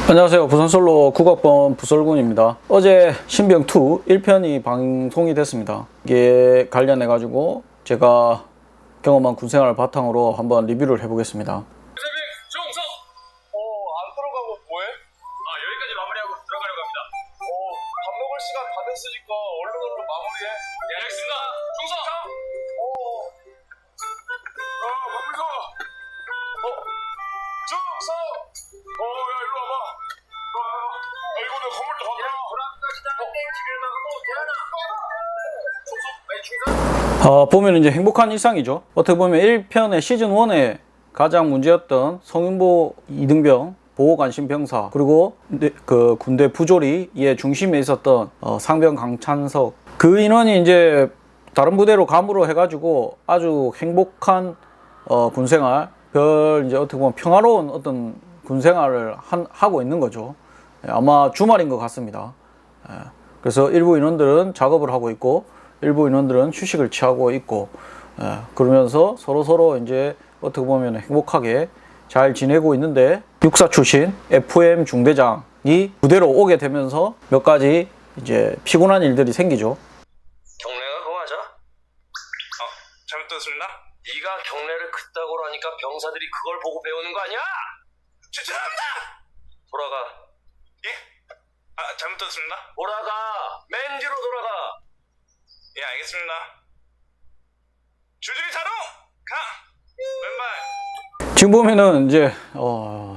안녕하세요. 부산솔로 국악번 부설군입니다. 어제 신병2 1편이 방송이 됐습니다. 이게 관련해 가지고 제가 경험한 군생활을 바탕으로 한번 리뷰를 해보겠습니다. 중성! 안 들어가고 뭐해? 여기까지 마무리하고 들어가려고 합니다. 밥 먹을 시간 다 됐으니까 얼른 마무리해. 네, 알겠습니다. 중성! 박민서! 중성! 야, 일로 와봐. 이거 내 건물 다 가. 보면 이제 행복한 일상이죠. 어떻게 보면 1편의 시즌1에 가장 문제였던 성윤보 이등병 보호관심병사, 그리고 그 군대 부조리의 중심에 있었던 상병 강찬석, 그 인원이 이제 다른 부대로 감으로 해가지고 아주 행복한 군생활, 이제 어떻게 보면 평화로운 어떤 군생활을 하고 있는 거죠. 아마 주말인 것 같습니다. 그래서 일부 인원들은 작업을 하고 있고 일부 인원들은 휴식을 취하고 있고, 그러면서 서로 이제 어떻게 보면 행복하게 잘 지내고 있는데, 육사 출신 FM 중대장이 부대로 오게 되면서 몇 가지 이제 피곤한 일들이 생기죠. 경례가 그거 맞아? 잘못 들었습니다. 네가 경례를 그따구로 하니까 병사들이 그걸 보고 배우는 거 아니야? 죄송합니다. 돌아가. 예? 잘못 들었습니다. 돌아가. 맨 뒤로 돌아가. 예, 알겠습니다. 줄줄이 자로 가. 왼발. 지금 보면은 이제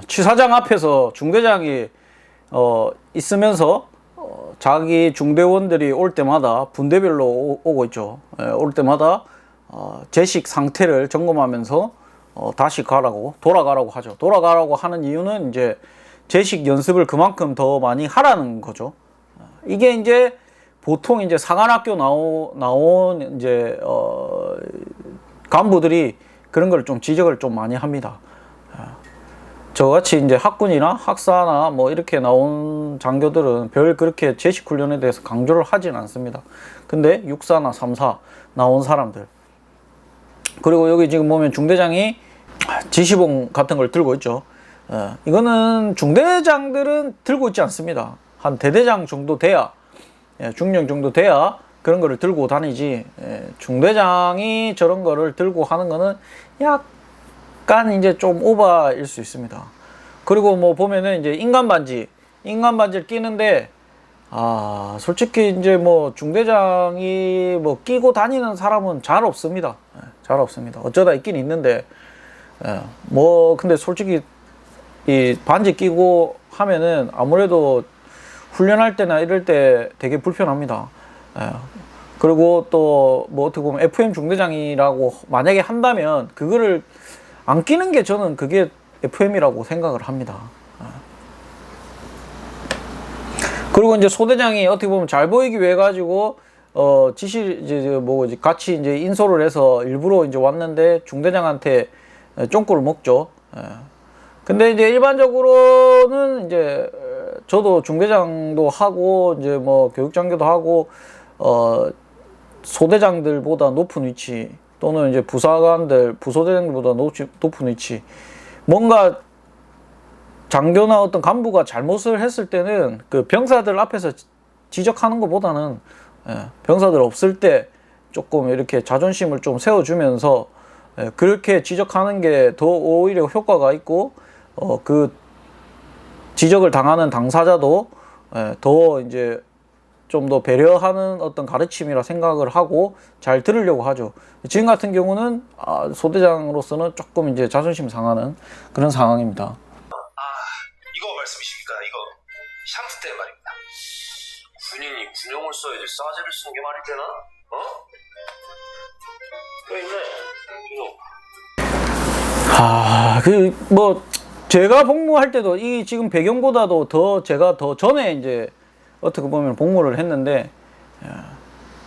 취사장 앞에서 중대장이 있으면서 자기 중대원들이 올 때마다 분대별로 오고 있죠. 올 때마다 제식 상태를 점검하면서 다시 돌아가라고 하죠. 돌아가라고 하는 이유는 이제 제식 연습을 그만큼 더 많이 하라는 거죠. 이게 이제 보통 이제 사관학교 나온 이제 간부들이 그런 걸 좀 지적을 좀 많이 합니다. 저같이 이제 학군이나 학사나 뭐 이렇게 나온 장교들은 별 그렇게 제식 훈련에 대해서 강조를 하진 않습니다. 근데 육사나 삼사 나온 사람들, 그리고 여기 지금 보면 중대장이 지시봉 같은 걸 들고 있죠. 이거는 중대장들은 들고 있지 않습니다. 한 대대장 정도 돼야, 중령 정도 돼야 그런 거를 들고 다니지, 중대장이 저런 거를 들고 하는 거는 약간 이제 좀 오바일 수 있습니다. 그리고 뭐 보면은 이제 인간반지를 끼는데, 솔직히 이제 뭐 중대장이 뭐 끼고 다니는 사람은 잘 없습니다. 잘 없습니다. 어쩌다 있긴 있는데, 뭐 근데 솔직히 이 반지 끼고 하면은 아무래도 훈련할 때나 이럴 때 되게 불편합니다. 그리고 또 뭐 어떻게 보면 FM 중대장이라고 만약에 한다면 그거를 안 끼는 게, 저는 그게 FM이라고 생각을 합니다. 그리고 이제 소대장이 어떻게 보면 잘 보이기 위해 가지고 같이 이제 인솔을 해서 일부러 이제 왔는데 중대장한테 쫑꼬를 먹죠. 근데 이제 일반적으로는 이제 저도 중대장도 하고 이제 뭐 교육장교도 하고 소대장들보다 높은 위치, 또는 이제 부사관들, 부소대장들보다 높은 위치, 뭔가 장교나 어떤 간부가 잘못을 했을 때는 그 병사들 앞에서 지적하는 것보다는 병사들 없을 때 조금 이렇게 자존심을 좀 세워주면서 그렇게 지적하는 게 더 오히려 효과가 있고, 그 지적을 당하는 당사자도 더 이제 좀 더 배려하는 어떤 가르침이라 생각을 하고 잘 들으려고 하죠. 지금 같은 경우는 소대장으로서는 조금 이제 자존심 상하는 그런 상황입니다. 이거 말씀이십니까? 이거 샹스 때 말입니다. 군인이 군용을 써야지 싸제를 쓰는 게 말이 되나? 여기 있네. 뭐 제가 복무할 때도 이 지금 배경보다도 더 제가 더 전에 이제 어떻게 보면 복무를 했는데,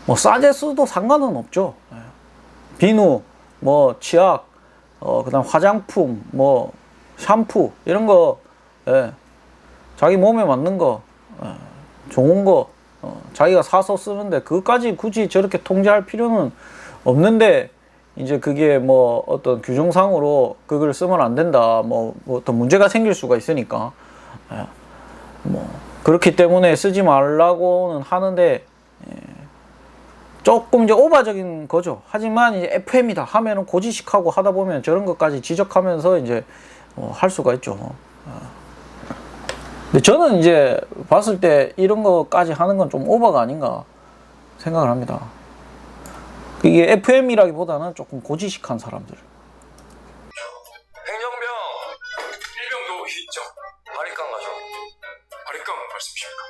뭐 싸제 써도 상관은 없죠. 비누, 뭐 치약, 그다음 화장품, 뭐 샴푸 이런 거, 자기 몸에 맞는 거, 좋은 거 자기가 사서 쓰는데 그것까지 굳이 저렇게 통제할 필요는 없는데, 이제 그게 뭐 어떤 규정상으로 그걸 쓰면 안 된다, 뭐 어떤 문제가 생길 수가 있으니까 그렇기 때문에 쓰지 말라고는 하는데 조금 이제 오바적인 거죠. 하지만 이제 FM이다 하면은 고지식하고 하다 보면 저런 것까지 지적하면서 이제 할 수가 있죠. 근데 저는 이제 봤을 때 이런 것까지 하는 건 좀 오바가 아닌가 생각을 합니다. 이게 FM이라기보다는 조금 고지식한 사람들. 행정병 일병도 있죠. 바리깡 가죠. 바리깡 말씀이십니까?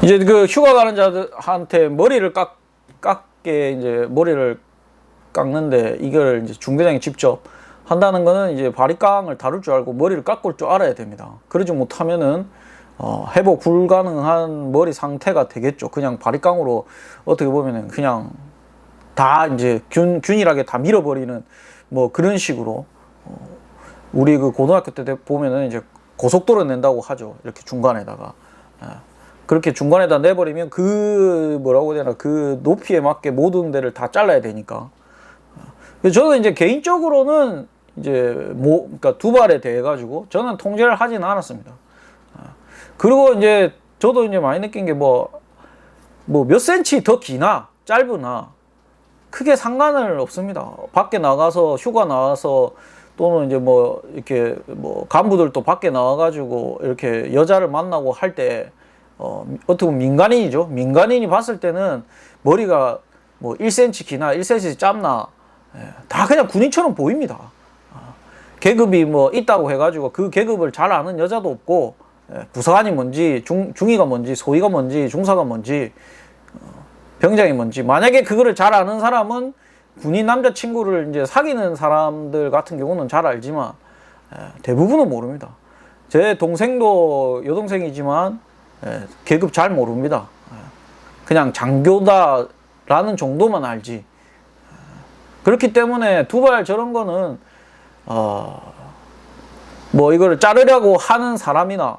이제 그 휴가 가는 자들한테 머리를 깎게 이제 머리를 깎는데 이걸 이제 중대장이 직접 한다는 거는 이제 바리깡을 다룰 줄 알고 머리를 깎을 줄 알아야 됩니다. 그러지 못하면은 회복 불가능한 머리 상태가 되겠죠. 그냥 바리깡으로 어떻게 보면은 그냥 다 이제 균일하게 다 밀어버리는 뭐 그런 식으로 우리 그 고등학교 때 보면은 이제 고속도로 낸다고 하죠. 이렇게 중간에다가 그렇게 중간에다 내버리면 그 뭐라고 해야 되나 그 높이에 맞게 모든 데를 다 잘라야 되니까. 저는 이제 개인적으로는 이제 그러니까 두 발에 대해 가지고 저는 통제를 하지는 않았습니다. 그리고 이제 저도 이제 많이 느낀 게 뭐 몇 센치 더 기나 짧으나 크게 상관은 없습니다. 밖에 나가서 휴가 나와서 또는 이제 뭐 이렇게 뭐 간부들도 밖에 나와가지고 이렇게 여자를 만나고 할 때 어떻게 보면 민간인이죠. 민간인이 봤을 때는 머리가 뭐 1cm 기나 1cm 짧나 다 그냥 군인처럼 보입니다. 계급이 뭐 있다고 해가지고 그 계급을 잘 아는 여자도 없고 부사관이 뭔지 중위가 뭔지 소위가 뭔지 중사가 뭔지 병장이 뭔지 만약에 그거를 잘 아는 사람은 군인 남자친구를 이제 사귀는 사람들 같은 경우는 잘 알지만 대부분은 모릅니다. 제 동생도 여동생이지만 계급 잘 모릅니다. 그냥 장교다라는 정도만 알지. 그렇기 때문에 두발 저런 거는 뭐 이거를 자르려고 하는 사람이나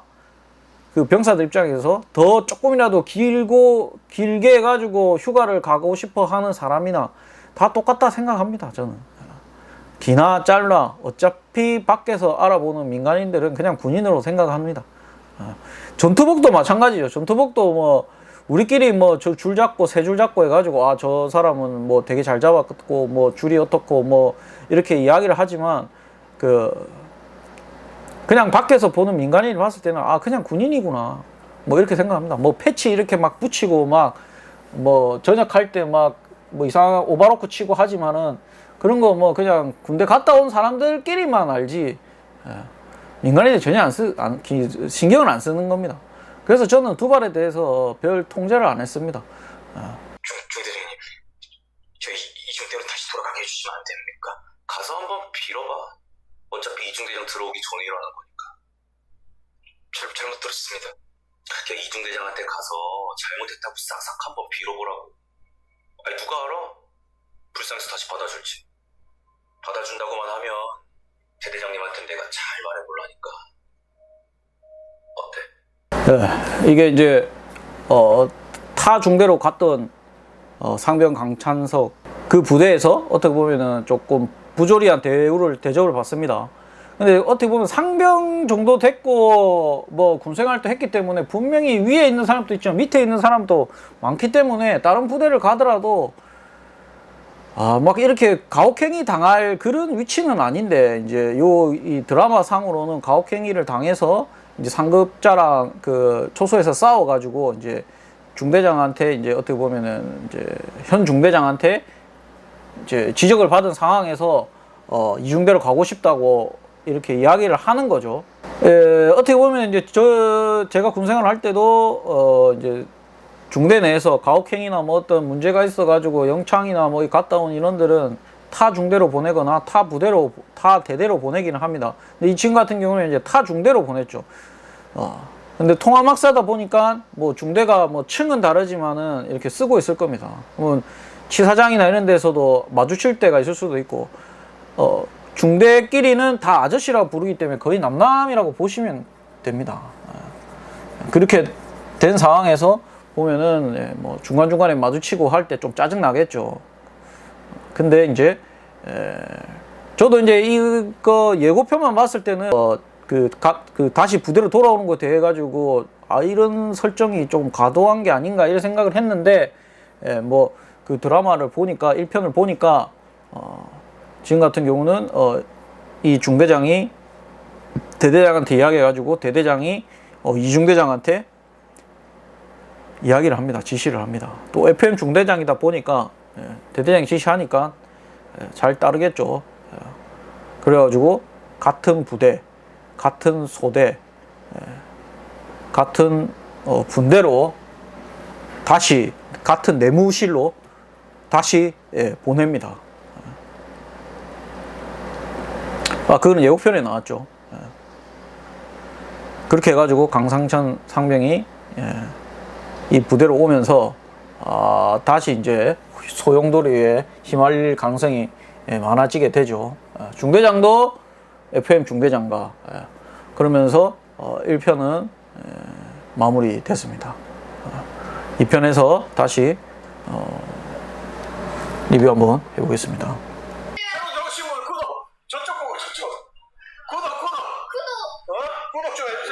그 병사들 입장에서 더 조금이라도 길게 해가지고 휴가를 가고 싶어 하는 사람이나 다 똑같다 생각합니다. 저는 기나 잘라 어차피 밖에서 알아보는 민간인들은 그냥 군인으로 생각합니다. 전투복도 마찬가지죠. 전투복도 뭐 우리끼리 뭐 저 줄 잡고 세 줄 잡고 해가지고 아 저 사람은 뭐 되게 잘 잡았고 뭐 줄이 어떻고 뭐 이렇게 이야기를 하지만 그냥 밖에서 보는 민간인이 봤을 때는 아 그냥 군인이구나 뭐 이렇게 생각합니다. 뭐 패치 이렇게 막 붙이고 막 뭐 전역할 때 막 뭐 이상한 오바로크 치고 하지만은 그런 거 뭐 그냥 군대 갔다 온 사람들끼리만 알지 민간인이 전혀 신경을 안 쓰는 겁니다. 그래서 저는 두발에 대해서 별 통제를 안 했습니다. 중대장님, 저 이중대로 다시 돌아가게 해주시면 안 됩니까? 가서 한번 빌어봐. 어차피 이중대장 들어오기 전에 일어난 거니까. 잘못 들었습니다. 이중대장한테 가서 잘못했다고 싹싹 한번 빌어보라고. 아니 누가 알아? 불쌍해서 다시 받아줄지. 받아준다고만 하면 대대장님한테 내가 잘 말해볼라니까. 어때? 이게 이제 타 중대로 갔던 상병 강찬석 그 부대에서 어떻게 보면은 조금 부조리한 대접을 받습니다. 근데 어떻게 보면 상병 정도 됐고 뭐 군생활도 했기 때문에 분명히 위에 있는 사람도 있지만 밑에 있는 사람도 많기 때문에 다른 부대를 가더라도 막 이렇게 가혹행위 당할 그런 위치는 아닌데 이제 이 드라마 상으로는 가혹행위를 당해서 이제 상급자랑 그 초소에서 싸워가지고 이제 중대장한테 이제 어떻게 보면은 이제 현 중대장한테 이제 지적을 받은 상황에서 이중대로 가고 싶다고 이렇게 이야기를 하는 거죠. 어떻게 보면 이제 제가 군생활을 할 때도 이제 중대 내에서 가혹행위나 뭐 어떤 문제가 있어가지고 영창이나 뭐 갔다 온 인원들은 타 중대로 보내거나 타 대대로 보내기는 합니다. 근데 이 친구 같은 경우는 이제 타 중대로 보냈죠. 근데 통화막사다 보니까 뭐 중대가 뭐 층은 다르지만은 이렇게 쓰고 있을 겁니다. 뭐 치사장이나 이런 데서도 마주칠 때가 있을 수도 있고, 중대끼리는 다 아저씨라고 부르기 때문에 거의 남남이라고 보시면 됩니다. 그렇게 된 상황에서 보면은 뭐 중간중간에 마주치고 할 때 좀 짜증 나겠죠. 근데 이제 저도 이제 이거 예고편만 봤을 때는 다시 부대로 돌아오는 것에 대해 가지고 이런 설정이 좀 과도한 게 아닌가 이런 생각을 했는데, 뭐 그 드라마를 보니까 1편을 보니까 지금 같은 경우는 이 중대장이 대대장한테 이야기해가지고 대대장이 이중대장한테 이야기를 합니다. 지시를 합니다. 또 FM 중대장이다 보니까 대대장이 지시하니까 잘 따르겠죠. 그래가지고 같은 부대, 같은 소대, 같은 분대로 다시 같은 내무실로 다시 보냅니다. 그거는 예고편에 나왔죠. 그렇게 해가지고 강상천 상병이 이 부대로 오면서 다시 이제 소용돌이에 휘말릴 가능성이 많아지게 되죠. 중대장도 FM 중대장과 그러면서 1편은 마무리됐습니다. 2편에서 다시 리뷰 한번 해보겠습니다. 여러분 구독! 저쪽 보고 저쪽! 구독! 구독 좀 해!